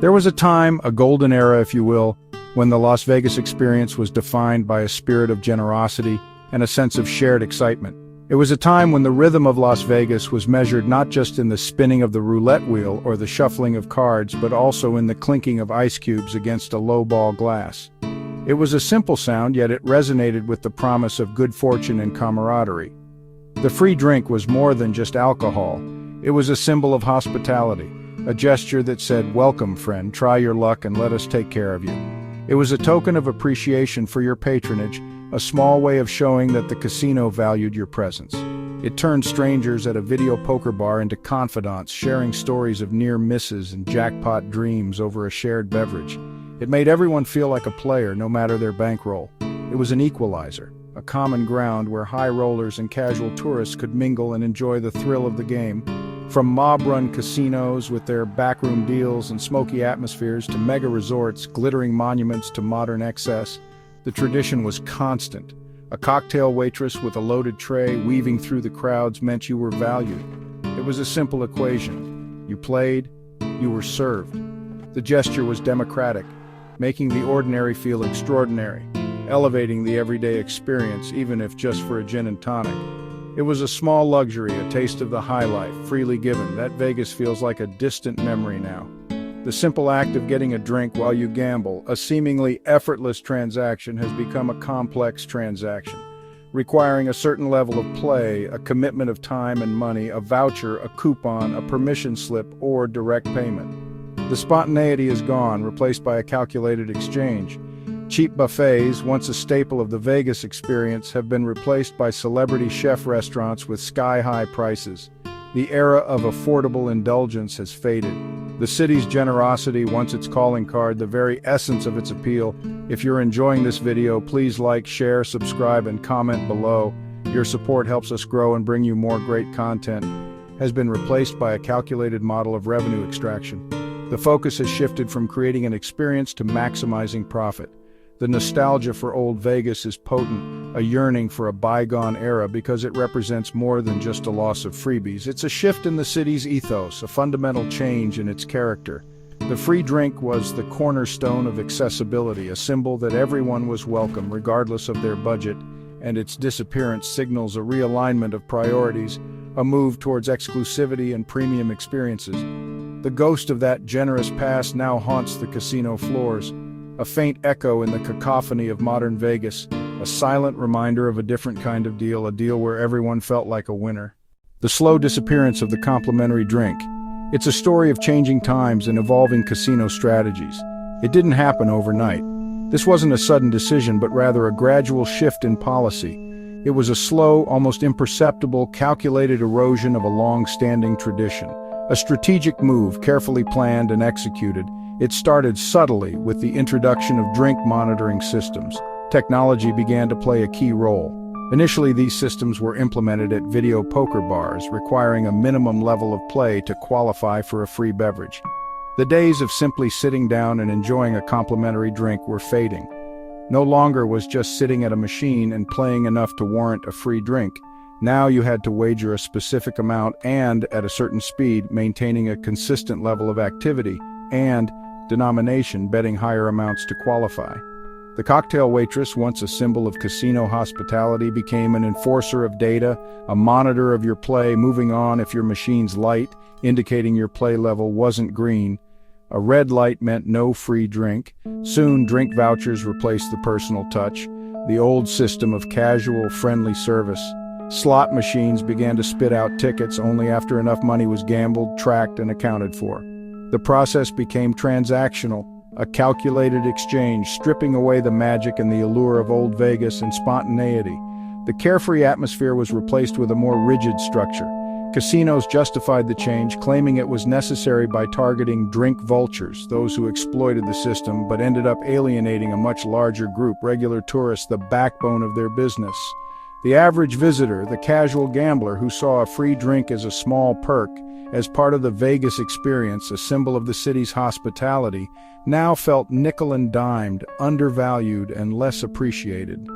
There was a time, a golden era if you will, when the Las Vegas experience was defined by a spirit of generosity and a sense of shared excitement. It was a time when the rhythm of Las Vegas was measured not just in the spinning of the roulette wheel or the shuffling of cards, but also in the clinking of ice cubes against a low-ball glass. It was a simple sound, yet it resonated with the promise of good fortune and camaraderie. The free drink was more than just alcohol. It was a symbol of hospitality, a gesture that said, "Welcome, friend, try your luck and let us take care of you." It was a token of appreciation for your patronage, a small way of showing that the casino valued your presence. It turned strangers at a video poker bar into confidants, sharing stories of near misses and jackpot dreams over a shared beverage. It made everyone feel like a player, no matter their bankroll. It was an equalizer, a common ground where high rollers and casual tourists could mingle and enjoy the thrill of the game. From mob-run casinos with their backroom deals and smoky atmospheres to mega resorts, glittering monuments to modern excess, the tradition was constant. A cocktail waitress with a loaded tray weaving through the crowds meant you were valued. It was a simple equation. You played, you were served. The gesture was democratic, making the ordinary feel extraordinary, elevating the everyday experience, even if just for a gin and tonic. It was a small luxury, a taste of the high life, freely given. That Vegas feels like a distant memory now. The simple act of getting a drink while you gamble, a seemingly effortless transaction, has become a complex transaction, requiring a certain level of play, a commitment of time and money, a voucher, a coupon, a permission slip, or direct payment. The spontaneity is gone, replaced by a calculated exchange. Cheap buffets, once a staple of the Vegas experience, have been replaced by celebrity chef restaurants with sky-high prices. The era of affordable indulgence has faded. The city's generosity, once its calling card, the very essence of its appeal. If you're enjoying this video, please like, share, subscribe, and comment below. Your support helps us grow and bring you more great content. Has been replaced by a calculated model of revenue extraction. The focus has shifted from creating an experience to maximizing profit. The nostalgia for old Vegas is potent, a yearning for a bygone era because it represents more than just a loss of freebies. It's a shift in the city's ethos, a fundamental change in its character. The free drink was the cornerstone of accessibility, a symbol that everyone was welcome regardless of their budget, and its disappearance signals a realignment of priorities, a move towards exclusivity and premium experiences. The ghost of that generous past now haunts the casino floors, a faint echo in the cacophony of modern Vegas, a silent reminder of a different kind of deal, a deal where everyone felt like a winner. The slow disappearance of the complimentary drink. It's a story of changing times and evolving casino strategies. It didn't happen overnight. This wasn't a sudden decision, but rather a gradual shift in policy. It was a slow, almost imperceptible, calculated erosion of a long-standing tradition. A strategic move, carefully planned and executed. It started subtly with the introduction of drink monitoring systems. Technology began to play a key role. Initially, these systems were implemented at video poker bars, requiring a minimum level of play to qualify for a free beverage. The days of simply sitting down and enjoying a complimentary drink were fading. No longer was just sitting at a machine and playing enough to warrant a free drink. Now you had to wager a specific amount and, at a certain speed, maintaining a consistent level of activity and denomination, betting higher amounts to qualify. The cocktail waitress, once a symbol of casino hospitality, became an enforcer of data, a monitor of your play, moving on if your machine's light, indicating your play level wasn't green. A red light meant no free drink. Soon, drink vouchers replaced the personal touch, the old system of casual, friendly service. Slot machines began to spit out tickets only after enough money was gambled, tracked, and accounted for. The process became transactional, a calculated exchange, stripping away the magic and the allure of old Vegas and spontaneity. The carefree atmosphere was replaced with a more rigid structure. Casinos justified the change, claiming it was necessary by targeting drink vultures, those who exploited the system but ended up alienating a much larger group, regular tourists, the backbone of their business. The average visitor, the casual gambler who saw a free drink as a small perk, as part of the Vegas experience, a symbol of the city's hospitality, now felt nickel and dimed, undervalued, and less appreciated.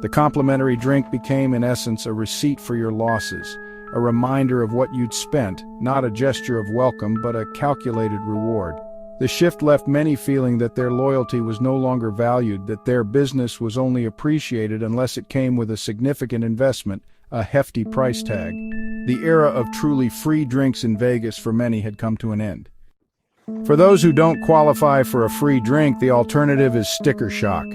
The complimentary drink became, in essence, a receipt for your losses, a reminder of what you'd spent, not a gesture of welcome, but a calculated reward. The shift left many feeling that their loyalty was no longer valued, that their business was only appreciated unless it came with a significant investment, a hefty price tag. The era of truly free drinks in Vegas for many had come to an end. For those who don't qualify for a free drink, the alternative is sticker shock.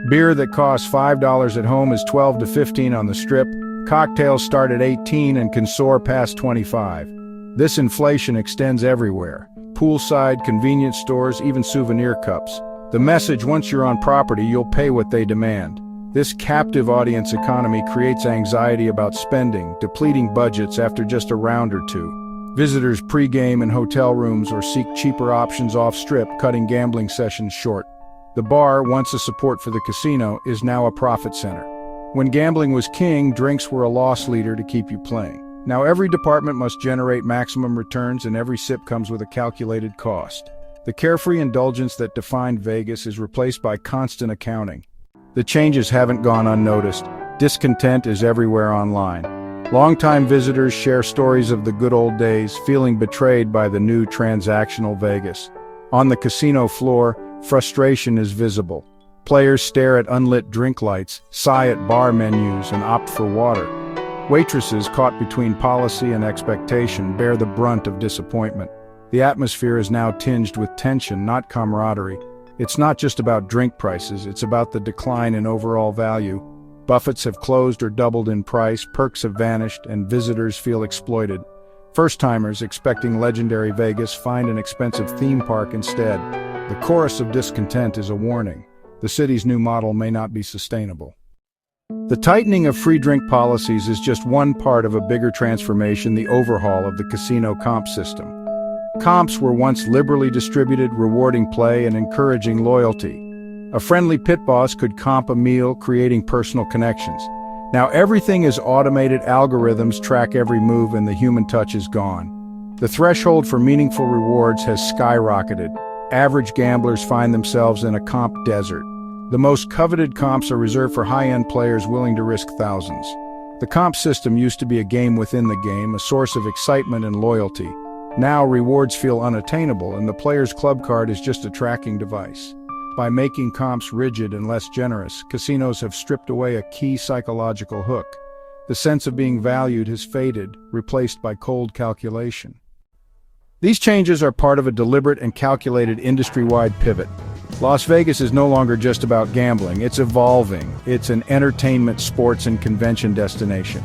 Beer that costs $5 at home is $12 to $15 on the Strip. Cocktails start at $18 and can soar past $25. This inflation extends everywhere. Poolside, convenience stores, even souvenir cups. The message: once you're on property, you'll pay what they demand. This captive audience economy creates anxiety about spending, depleting budgets after just a round or two. Visitors pregame in hotel rooms or seek cheaper options off-strip, cutting gambling sessions short. The bar, once a support for the casino, is now a profit center. When gambling was king, drinks were a loss leader to keep you playing. Now every department must generate maximum returns, and every sip comes with a calculated cost. The carefree indulgence that defined Vegas is replaced by constant accounting. The changes haven't gone unnoticed. Discontent is everywhere online. Longtime visitors share stories of the good old days, feeling betrayed by the new transactional Vegas. On the casino floor, frustration is visible. Players stare at unlit drink lights, sigh at bar menus, and opt for water. Waitresses, caught between policy and expectation, bear the brunt of disappointment. The atmosphere is now tinged with tension, not camaraderie. It's not just about drink prices, it's about the decline in overall value. Buffets have closed or doubled in price, perks have vanished, and visitors feel exploited. First-timers expecting legendary Vegas find an expensive theme park instead. The chorus of discontent is a warning. The city's new model may not be sustainable. The tightening of free drink policies is just one part of a bigger transformation: the overhaul of the casino comp system. Comps were once liberally distributed, rewarding play and encouraging loyalty. A friendly pit boss could comp a meal, creating personal connections. Now everything is automated, algorithms track every move, and the human touch is gone. The threshold for meaningful rewards has skyrocketed. Average gamblers find themselves in a comp desert. The most coveted comps are reserved for high-end players willing to risk thousands. The comp system used to be a game within the game, a source of excitement and loyalty. Now rewards feel unattainable, and the player's club card is just a tracking device. By making comps rigid and less generous, casinos have stripped away a key psychological hook. The sense of being valued has faded, replaced by cold calculation. These changes are part of a deliberate and calculated industry-wide pivot. Las Vegas is no longer just about gambling, it's evolving. It's an entertainment, sports, and convention destination.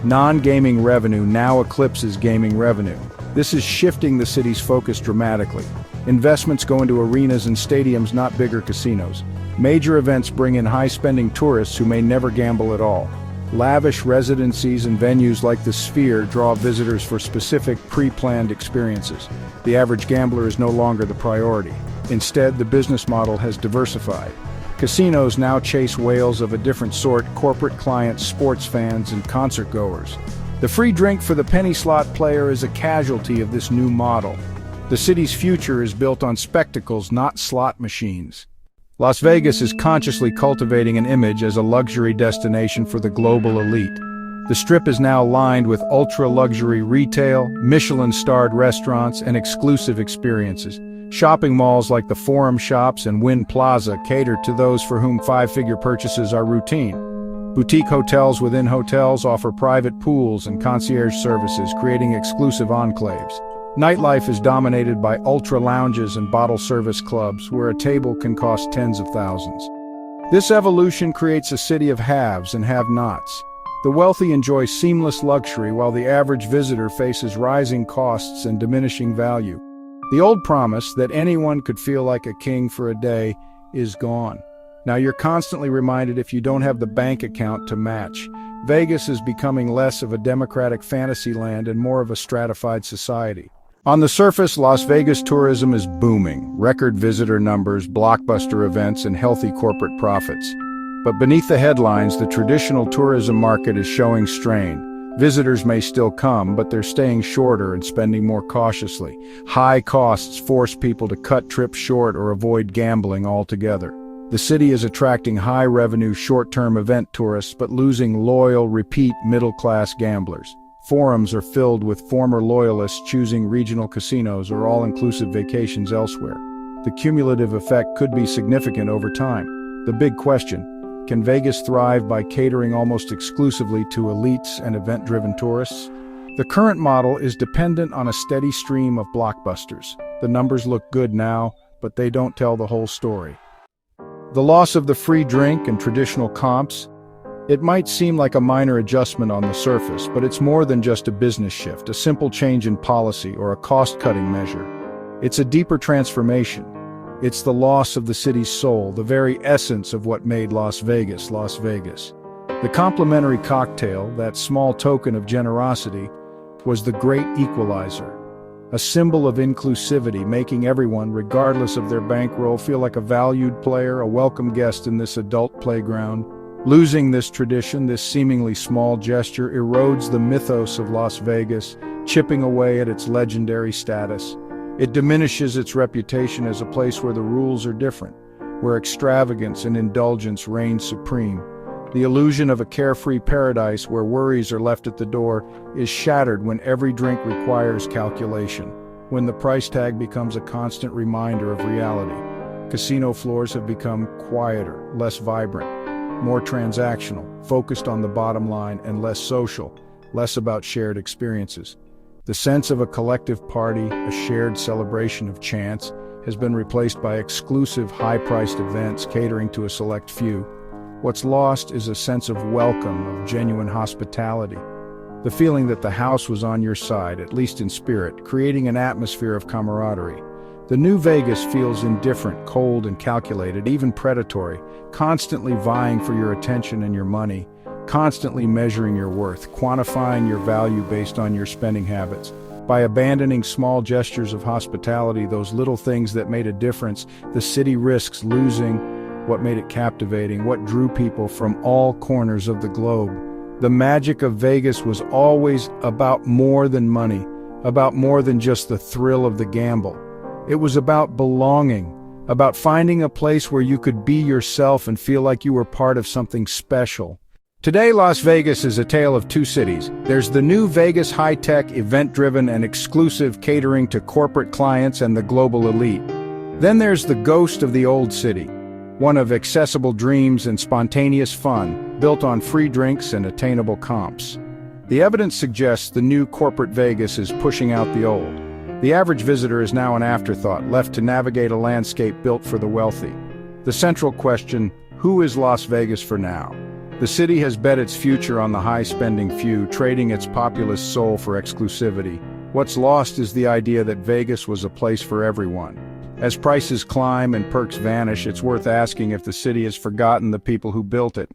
Non-gaming revenue now eclipses gaming revenue. This is shifting the city's focus dramatically. Investments go into arenas and stadiums, not bigger casinos. Major events bring in high-spending tourists who may never gamble at all. Lavish residencies and venues like the Sphere draw visitors for specific, pre-planned experiences. The average gambler is no longer the priority. Instead, the business model has diversified. Casinos now chase whales of a different sort: corporate clients, sports fans, and concert goers. The free drink for the penny slot player is a casualty of this new model. The city's future is built on spectacles, not slot machines. Las Vegas is consciously cultivating an image as a luxury destination for the global elite. The Strip is now lined with ultra-luxury retail, Michelin-starred restaurants, and exclusive experiences. Shopping malls like the Forum Shops and Wynn Plaza cater to those for whom five-figure purchases are routine. Boutique hotels within hotels offer private pools and concierge services, creating exclusive enclaves. Nightlife is dominated by ultra-lounges and bottle service clubs, where a table can cost tens of thousands. This evolution creates a city of haves and have-nots. The wealthy enjoy seamless luxury, while the average visitor faces rising costs and diminishing value. The old promise that anyone could feel like a king for a day is gone. Now you're constantly reminded if you don't have the bank account to match. Vegas is becoming less of a democratic fantasy land and more of a stratified society. On the surface, Las Vegas tourism is booming: record visitor numbers, blockbuster events, and healthy corporate profits. But beneath the headlines, the traditional tourism market is showing strain. Visitors may still come, but they're staying shorter and spending more cautiously. High costs force people to cut trips short or avoid gambling altogether. The city is attracting high-revenue, short-term event tourists, but losing loyal, repeat middle-class gamblers. Forums are filled with former loyalists choosing regional casinos or all-inclusive vacations elsewhere. the cumulative effect could be significant over time. The big question: can Vegas thrive by catering almost exclusively to elites and event-driven tourists? The current model is dependent on a steady stream of blockbusters. The numbers look good now, but they don't tell the whole story. The loss of the free drink and traditional comps, it might seem like a minor adjustment on the surface, but it's more than just a business shift, a simple change in policy, or a cost-cutting measure. It's a deeper transformation. It's the loss of the city's soul, the very essence of what made Las Vegas, Las Vegas. The complimentary cocktail, that small token of generosity, was the great equalizer. A symbol of inclusivity, making everyone, regardless of their bankroll, feel like a valued player, a welcome guest in this adult playground. Losing this tradition, this seemingly small gesture, erodes the mythos of Las Vegas, chipping away at its legendary status. It diminishes its reputation as a place where the rules are different, where extravagance and indulgence reign supreme. The illusion of a carefree paradise where worries are left at the door is shattered when every drink requires calculation, when the price tag becomes a constant reminder of reality. Casino floors have become quieter, less vibrant, more transactional, focused on the bottom line, and less social, less about shared experiences. The sense of a collective party, a shared celebration of chance, has been replaced by exclusive, high-priced events catering to a select few. What's lost is a sense of welcome, of genuine hospitality. The feeling that the house was on your side, at least in spirit, creating an atmosphere of camaraderie. The new Vegas feels indifferent, cold and calculated, even predatory, constantly vying for your attention and your money, constantly measuring your worth, quantifying your value based on your spending habits. By abandoning small gestures of hospitality, those little things that made a difference, the city risks losing what made it captivating, what drew people from all corners of the globe. The magic of Vegas was always about more than money, about more than just the thrill of the gamble. It was about belonging, about finding a place where you could be yourself and feel like you were part of something special. Today, Las Vegas is a tale of two cities. There's the new Vegas, high-tech, event-driven, and exclusive, catering to corporate clients and the global elite. Then there's the ghost of the old city, one of accessible dreams and spontaneous fun, built on free drinks and attainable comps. The evidence suggests the new corporate Vegas is pushing out the old. The average visitor is now an afterthought, left to navigate a landscape built for the wealthy. The central question: who is Las Vegas for now? The city has bet its future on the high-spending few, trading its populous soul for exclusivity. What's lost is the idea that Vegas was a place for everyone. As prices climb and perks vanish, it's worth asking if the city has forgotten the people who built it.